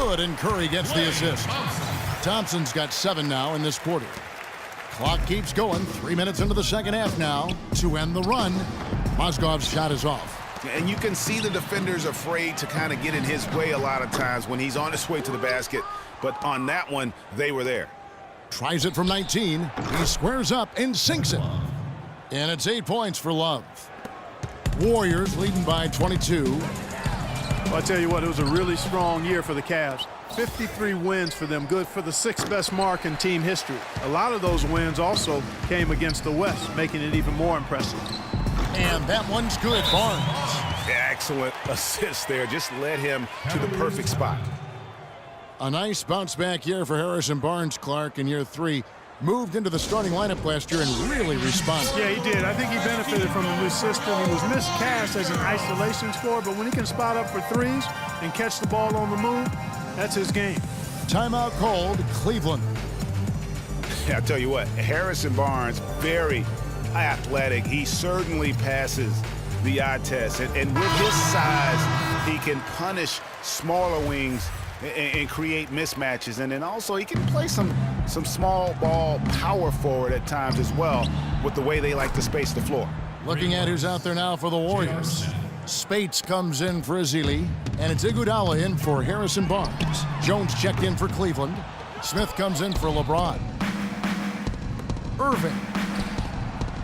good, and Curry gets the assist. Thompson's got 7 now in this quarter. Clock keeps going. 3 minutes into the second half now. To end the run, Mozgov's shot is off. And you can see the defenders afraid to kind of get in his way a lot of times when he's on his way to the basket. But on that one, they were there. Tries it from 19. He squares up and sinks it. And it's 8 points for Love. Warriors leading by 22. Well, I tell you what, it was a really strong year for the Cavs. 53 wins for them, good for the 6th best mark in team history. A lot of those wins also came against the West, making it even more impressive. And that one's good. Barnes. Excellent assist there. Just led him to the perfect spot. A nice bounce-back year for Harrison Barnes, Clark, in year 3. Moved into the starting lineup last year and really responded. Yeah, he did. I think he benefited from the new system. He was miscast as an isolation scorer, but when he can spot up for threes and catch the ball on the move, that's his game. Timeout called. Cleveland. I tell you what, Harrison Barnes, very athletic. He certainly passes the eye test. And with his size, he can punish smaller wings and create mismatches. And then also he can play some small ball power forward at times as well with the way they like to space the floor. Looking at who's out there now for the Warriors. Spates comes in for Ezeli, and it's Iguodala in for Harrison Barnes. Jones checked in for Cleveland. Smith comes in for LeBron. Irving.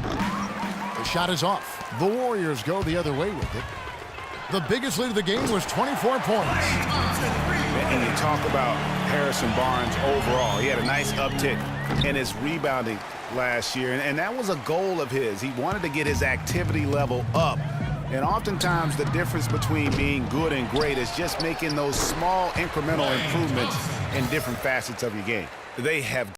The shot is off. The Warriors go the other way with it. The biggest lead of the game was 24 points. And you talk about Harrison Barnes overall. He had a nice uptick in his rebounding last year, and that was a goal of his. He wanted to get his activity level up. And oftentimes the difference between being good and great is just making those small incremental improvements in different facets of your game. They have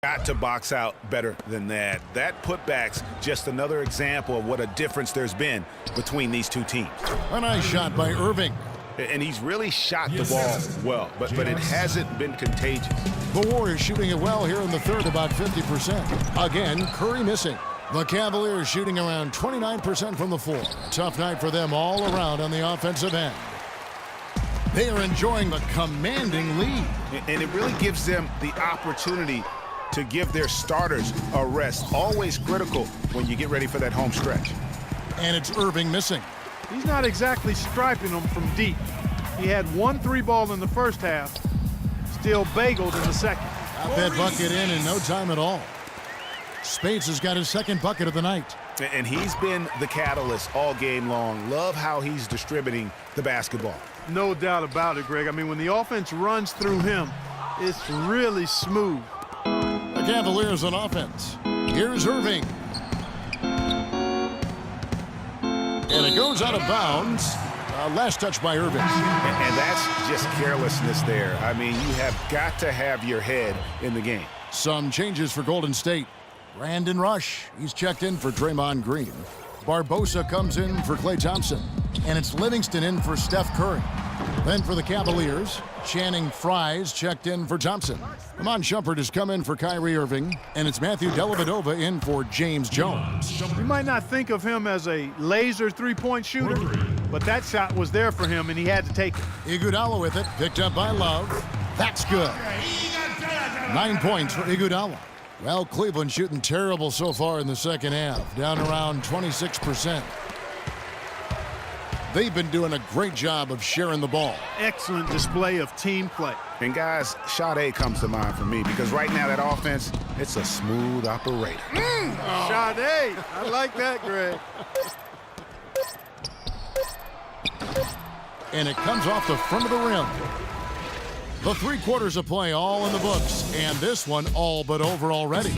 got to box out better than that. That putback's just another example of what a difference there's been between these two teams. A nice shot by Irving. And he's really shot the ball well, but it hasn't been contagious. The Warriors shooting it well here in the third, about 50%. Again, Curry missing. The Cavaliers shooting around 29% from the floor. Tough night for them all around on the offensive end. They are enjoying the commanding lead. And it really gives them the opportunity to give their starters a rest. Always critical when you get ready for that home stretch. And it's Irving missing. He's not exactly striping them from deep. He had 1 3-ball in the first half, still bageled in the second. Got that bucket in no time at all. Spates has got his second bucket of the night. And he's been the catalyst all game long. Love how he's distributing the basketball. No doubt about it, Greg. I mean, when the offense runs through him, it's really smooth. The Cavaliers on offense. Here's Irving. And it goes out of bounds. Last touch by Irving. And that's just carelessness there. I mean, you have got to have your head in the game. Some changes for Golden State. Brandon Rush, he's checked in for Draymond Green. Barbosa comes in for Klay Thompson. And it's Livingston in for Steph Curry. Then for the Cavaliers, Channing Frye's checked in for Thompson. Iman Shumpert has come in for Kyrie Irving. And it's Matthew Dellavedova in for James Jones. You might not think of him as a laser three-point shooter, but that shot was there for him, and he had to take it. Iguodala with it, picked up by Love. That's good. 9 points for Iguodala. Well, Cleveland shooting terrible so far in the second half, down around 26%. They've been doing a great job of sharing the ball. Excellent display of team play. And guys, Sade comes to mind for me because right now that offense, it's a smooth operator. Sade, I like that, Greg. And it comes off the front of the rim. The 3 quarters of play all in the books, and this one all but over already.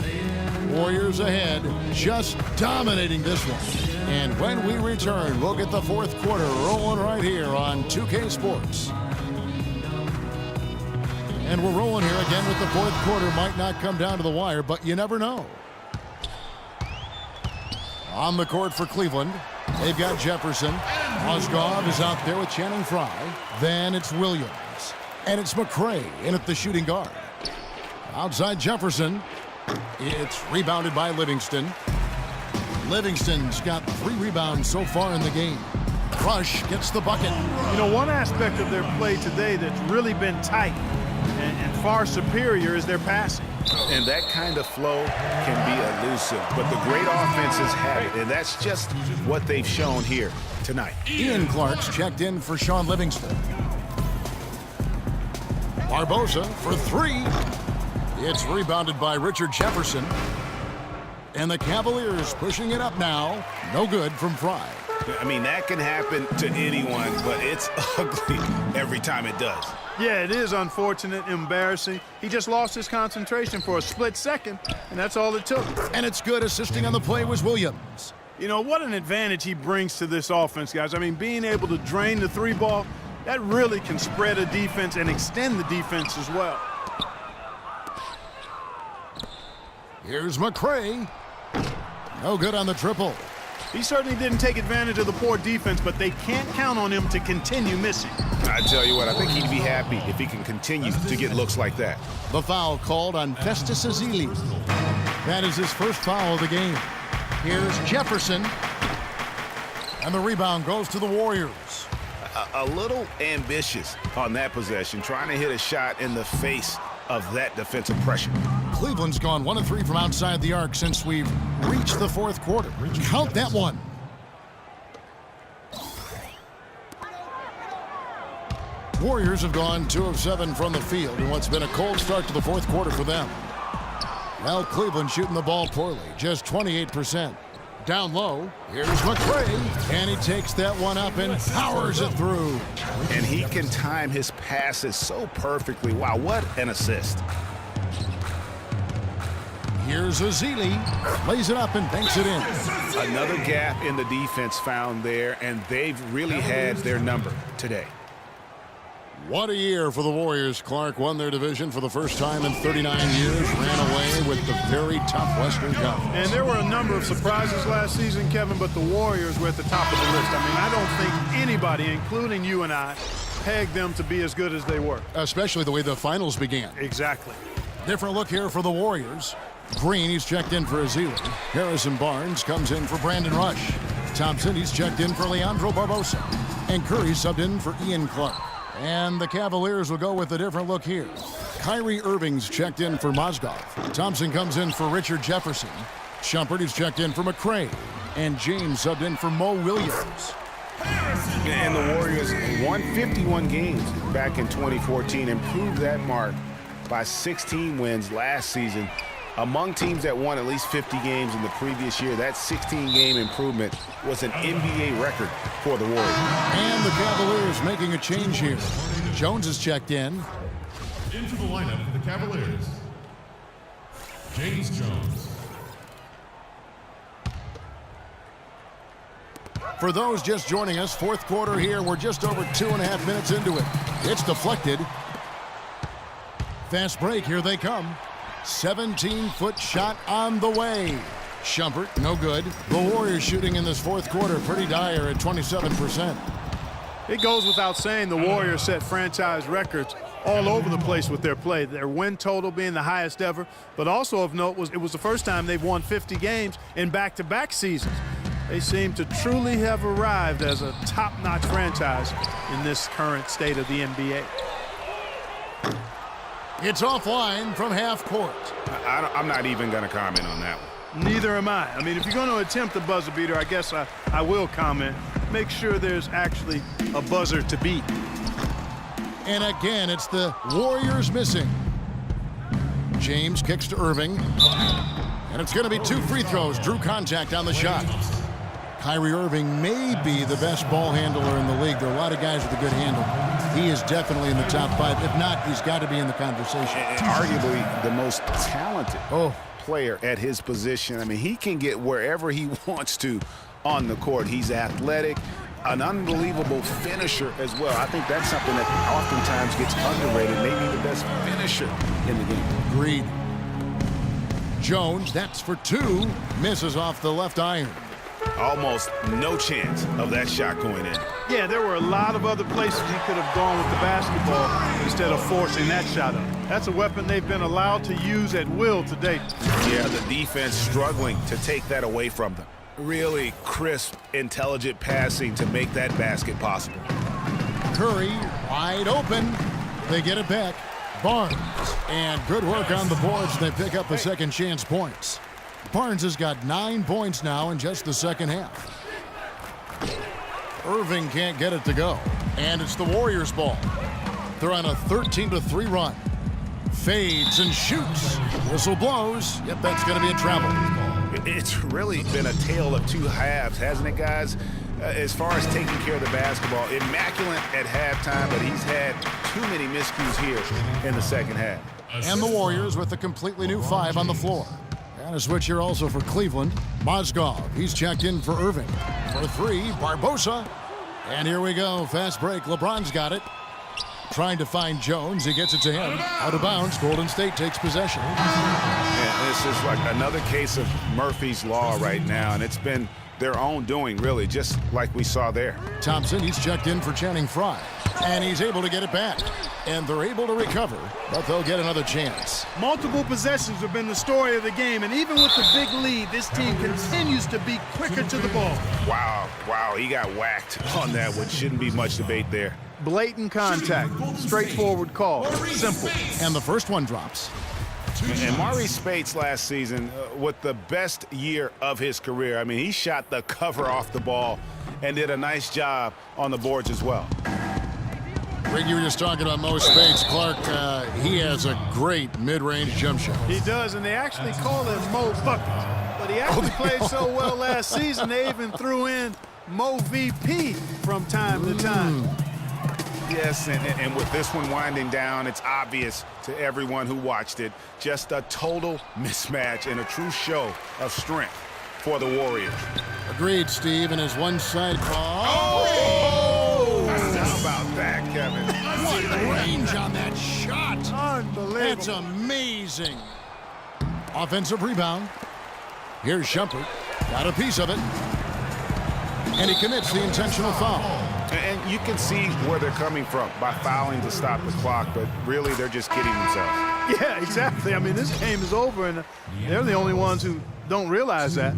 Warriors ahead, just dominating this one. And when we return, we'll get the 4th quarter rolling right here on 2K Sports. And we're rolling here again with the 4th quarter. Might not come down to the wire, but you never know. On the court for Cleveland, they've got Jefferson. Mozgov is out there with Channing Frye. Then it's Williams. And it's McRae in at the shooting guard. Outside Jefferson. It's rebounded by Livingston. Livingston's got 3 rebounds so far in the game. Rush gets the bucket. You know, one aspect of their play today that's really been tight and far superior is their passing. And that kind of flow can be elusive, but the great offenses have it, and that's just what they've shown here tonight. Ian Clark's checked in for Sean Livingston. Barbosa for three. It's rebounded by Richard Jefferson. And the Cavaliers pushing it up now. No good from Fry. I mean, that can happen to anyone, but it's ugly every time it does. Yeah, it is unfortunate, embarrassing. He just lost his concentration for a split second, and that's all it took. And it's good. Assisting on the play was Williams. You know, what an advantage he brings to this offense, guys. I mean, being able to drain the three ball, that really can spread a defense and extend the defense as well. Here's McCray. No good on the triple. He certainly didn't take advantage of the poor defense, but they can't count on him to continue missing. I tell you what, I think he'd be happy if he can continue to get looks like that. The foul called on Festus Ezeli. That is his first foul of the game. Here's Jefferson. And the rebound goes to the Warriors. A little ambitious on that possession, trying to hit a shot in the face of that defensive pressure. Cleveland's gone 1 of 3 from outside the arc since we've reached the fourth quarter. Count that one. Warriors have gone 2 of 7 from the field in what's been a cold start to the fourth quarter for them. Well, Cleveland shooting the ball poorly, just 28%. Down low, here's McCray, and he takes that one up and powers it through. And he can time his passes so perfectly. Wow, what an assist. Here's Ezeli, lays it up and banks it in. Another gap in the defense found there, and they've really had their number today. What a year for the Warriors. Clark won their division for the first time in 39 years, ran away with the very tough Western Conference. And there were a number of surprises last season, Kevin, but the Warriors were at the top of the list. I mean, I don't think anybody, including you and I, pegged them to be as good as they were. Especially the way the finals began. Exactly. Different look here for the Warriors. Green, he's checked in for Ezeli. Harrison Barnes comes in for Brandon Rush. Thompson, he's checked in for Leandro Barbosa. And Curry subbed in for Ian Clark. And the Cavaliers will go with a different look here. Kyrie Irving's checked in for Mozgov. Thompson comes in for Richard Jefferson. Shumpert is checked in for McCray. And James subbed in for Mo Williams. And the Warriors won 51 games back in 2014, improved that mark by 16 wins last season. Among teams that won at least 50 games in the previous year, that 16-game improvement was an NBA record for the Warriors. And the Cavaliers making a change here. Jones is checked in. Into the lineup for the Cavaliers, James Jones. For those just joining us, fourth quarter here. We're just over 2.5 minutes into it. It's deflected. Fast break, here they come. 17-foot shot on the way. Shumpert, no good. The Warriors shooting in this fourth quarter pretty dire at 27%. It goes without saying the Warriors set franchise records all over the place with their play. Their win total being the highest ever, but also of note was it was the first time they've won 50 games in back-to-back seasons. They seem to truly have arrived as a top-notch franchise in this current state of the NBA. It's offline from half court. I'm not even going to comment on that one. Neither am I. I mean, if you're going to attempt a buzzer beater, I guess I will comment. Make sure there's actually a buzzer to beat. And again, it's the Warriors missing. James kicks to Irving. And it's going to be 2 free throws. Drew contact on the shot. Kyrie Irving may be the best ball handler in the league. There are a lot of guys with a good handle. He is definitely in the top 5. If not, he's got to be in the conversation. And arguably the most talented player at his position. I mean, he can get wherever he wants to on the court. He's athletic, an unbelievable finisher as well. I think that's something that oftentimes gets underrated. Maybe the best finisher in the game. Agreed. Jones, that's for 2. Misses off the left iron. Almost no chance of that shot going in. Yeah, there were a lot of other places he could have gone with the basketball instead of forcing that shot up. That's a weapon they've been allowed to use at will to date. Yeah, the defense struggling to take that away from them. Really crisp, intelligent passing to make that basket possible. Curry wide open. They get it back. Barnes. And good work on the boards. They pick up a second chance points. Barnes has got 9 points now in just the second half. Irving can't get it to go. And it's the Warriors' ball. They're on a 13-3 run. Fades and shoots. Whistle blows. Yep, that's going to be a travel. It's really been a tale of two halves, hasn't it, guys? As far as taking care of the basketball, immaculate at halftime, but he's had too many miscues here in the second half. And the Warriors with a completely new 5 on the floor. And a switch here also for Cleveland. Mozgov, he's checked in for Irving. For 3, Barbosa. And here we go, fast break. LeBron's got it. Trying to find Jones. He gets it to him. Out of bounds. Golden State takes possession. Yeah, this is like another case of Murphy's Law right now, and it's been their own doing, really, just like we saw there. Thompson, he's checked in for Channing Frye. And he's able to get it back. And they're able to recover, but they'll get another chance. Multiple possessions have been the story of the game, and even with the big lead, this team continues to be quicker to the ball. Wow, he got whacked on that, which shouldn't be much debate there. Blatant contact, straightforward call, simple. And the first one drops. And Maurice Spates last season with the best year of his career. I mean, he shot the cover off the ball and did a nice job on the boards as well. Rick, you were just talking about Mo Spates. Clark, he has a great mid-range jump shot. He does, and they actually call him Mo Buckets. But he actually played so well last season, they even threw in Mo VP from time to time. Yes, and with this one winding down, it's obvious to everyone who watched it. Just a total mismatch and a true show of strength for the Warriors. Agreed, Steve, and his one-side ball. Oh! How about that, Kevin? What range on that shot. Unbelievable. That's amazing. Offensive rebound. Here's Shumpert. Got a piece of it. And he commits the intentional foul. And you can see where they're coming from by fouling to stop the clock, but really they're just kidding themselves. Yeah, exactly. I mean, this game is over, and they're the only ones who don't realize that.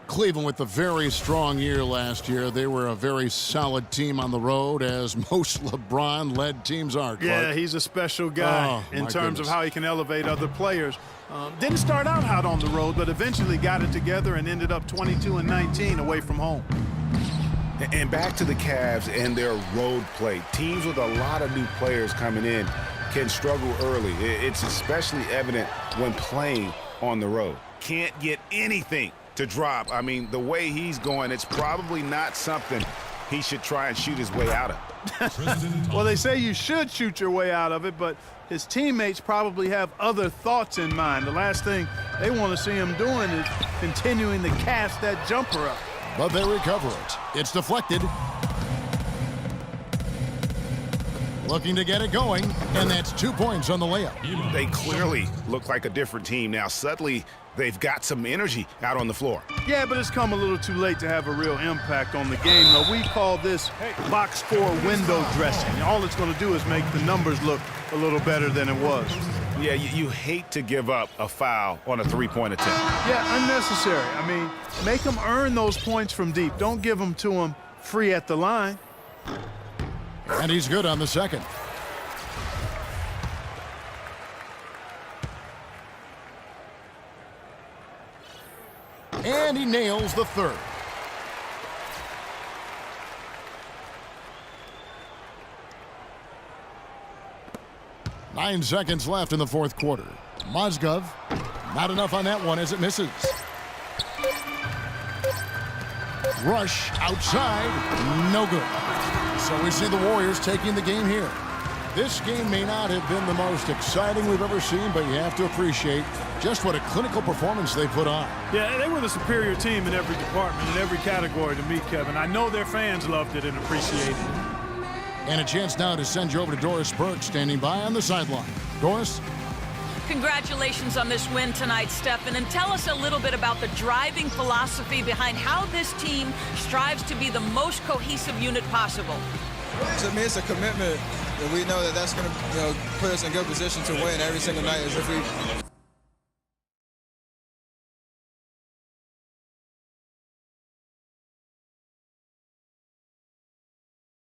Cleveland with a very strong year last year. They were a very solid team on the road, as most LeBron-led teams are, Clark. Yeah, he's a special guy in terms of how he can elevate other players. Didn't start out hot on the road, but eventually got it together and ended up 22-19 away from home. And back to the Cavs and their road play. Teams with a lot of new players coming in can struggle early. It's especially evident when playing on the road. Can't get anything to drop. I mean, the way he's going, it's probably not something he should try and shoot his way out of. Well, they say you should shoot your way out of it, but his teammates probably have other thoughts in mind. The last thing they want to see him doing is continuing to cast that jumper up. But they recover it. It's deflected. Looking to get it going, and that's 2 points on the layup. They clearly look like a different team now. Suddenly, they've got some energy out on the floor. Yeah, but it's come a little too late to have a real impact on the game. Now, we call this box score window dressing. All it's going to do is make the numbers look a little better than it was. Yeah, you hate to give up a foul on a three-point attempt. Yeah, unnecessary. I mean, make them earn those points from deep. Don't give them to them free at the line. And he's good on the second. And he nails the third. Nine seconds left in the fourth quarter. Mozgov, not enough on that one as it misses. Rush outside, no good. So we see the Warriors taking the game here. This game may not have been the most exciting we've ever seen, but you have to appreciate just what a clinical performance they put on. Yeah, they were the superior team in every department, in every category to me, Kevin. I know their fans loved it and appreciated it. And a chance now to send you over to Doris Burke, standing by on the sideline. Doris? Congratulations on this win tonight, Stephen, and tell us a little bit about the driving philosophy behind how this team strives to be the most cohesive unit possible. To me, it's a commitment that we know that's going to put us in good position to win every single night. As if we